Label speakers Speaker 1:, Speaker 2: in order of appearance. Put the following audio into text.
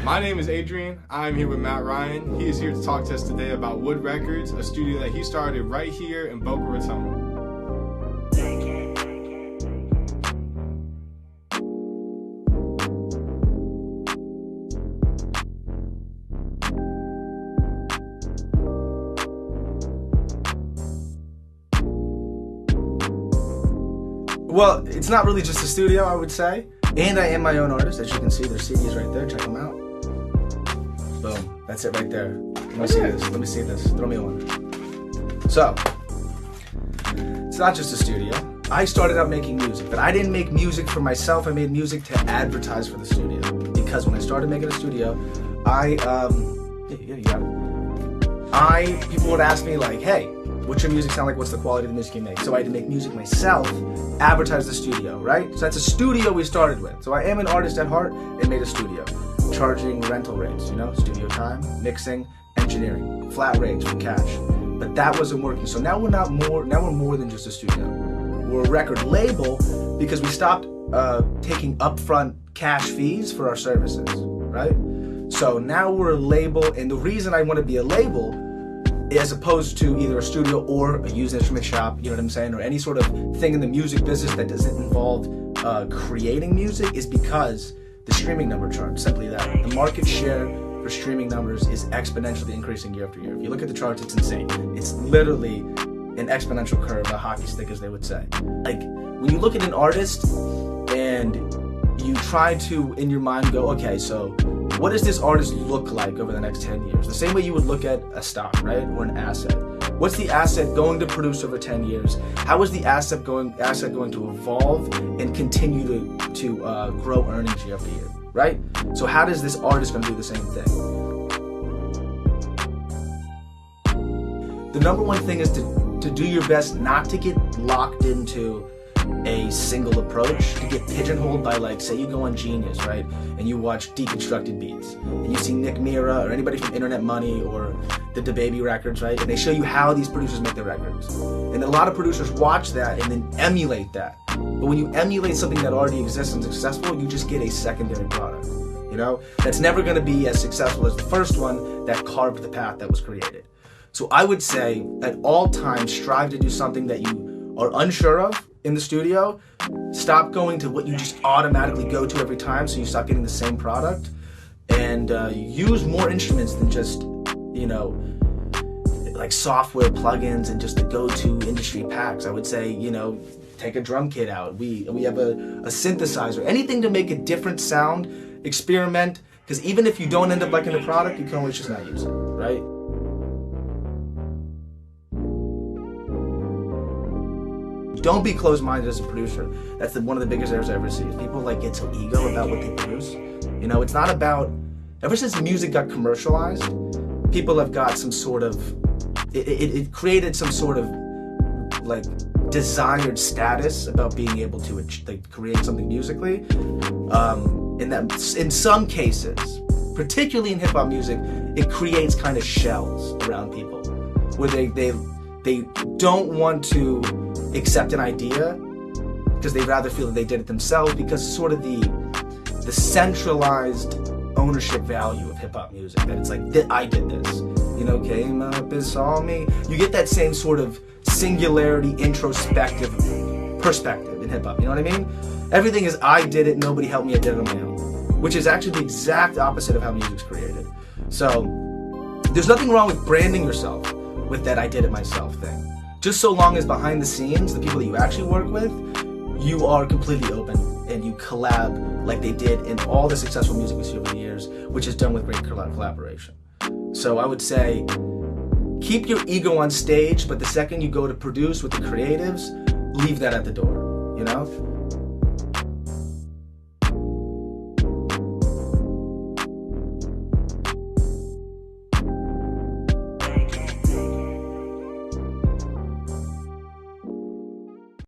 Speaker 1: My name is Adrian. I'm here with Matt Ryan. He is here to talk to us today about Wood Records, a studio that he started right here in Boca Raton.
Speaker 2: Well, it's not really just a studio, I would say. And I am my own artist. As you can see, there's CDs right there. Check them out. Boom. That's it right there. Let me see this. Let me see this. Throw me one. So, it's not just a studio. I started out making music, but I didn't make music for myself. I made music to advertise for the studio. Because when I started making a studio, people would ask me like, hey, what's your music sound like? What's the quality of the music you make? So I had to make music myself, advertise the studio, right? So that's a studio we started with. So I am an artist at heart and made a studio, charging rental rates, studio time, mixing, engineering, flat rates for cash. But that wasn't working. So now we're more than just a studio. We're a record label because we stopped taking upfront cash fees for our services, right? So now we're a label, and the reason I want to be a label as opposed to either a studio or a used instrument shop, you know what I'm saying, or any sort of thing in the music business that doesn't involve creating music, is because the streaming number charts, simply that. The market share for streaming numbers is exponentially increasing year after year. If you look at the charts, it's insane. It's literally an exponential curve, a hockey stick as they would say. Like, when you look at an artist and you try to, in your mind, go, okay, so what does this artist look like over the next 10 years? The same way you would look at a stock, right? Or an asset. What's the asset going to produce over 10 years? How is the asset going to evolve and continue to grow earnings year after year, right? So how does this artist going to do the same thing? The number one thing is to do your best not to get locked into a single approach, to get pigeonholed by, like, say you go on Genius, right, and you watch deconstructed beats, and you see Nick Mira or anybody from Internet Money or the DaBaby records, right, and they show you how these producers make their records. And a lot of producers watch that and then emulate that. But when you emulate something that already exists and is successful, you just get a secondary product, that's never going to be as successful as the first one that carved the path that was created. So I would say at all times, strive to do something that you are unsure of in the studio. Stop going to what you just automatically go to every time, so you stop getting the same product, and use more instruments than just like software plugins and just the go-to industry packs. I would say take a drum kit out. We have a synthesizer, anything to make a different sound. Experiment, because even if you don't end up liking the product, you can always just not use it, right? Don't be closed-minded as a producer. That's one of the biggest errors I ever see. People get so ego about what they produce. It's not about, ever since music got commercialized, people have got some sort of, it created some sort of desired status about being able to create something musically. And that in some cases, particularly in hip-hop music, it creates kind of shells around people where they don't want to accept an idea because they'd rather feel that they did it themselves, because sort of the centralized ownership value of hip-hop music, that it's like, I did this, came up and saw me. You get that same sort of singularity, introspective perspective in hip-hop, you know what I mean? Everything is, I did it, nobody helped me, I did it on my own, which is actually the exact opposite of how music's created. So there's nothing wrong with branding yourself with that I did it myself thing. Just so long as behind the scenes, the people that you actually work with, you are completely open and you collab like they did in all the successful music we see over the years, which is done with great collaboration. So I would say, keep your ego on stage, but the second you go to produce with the creatives, leave that at the door,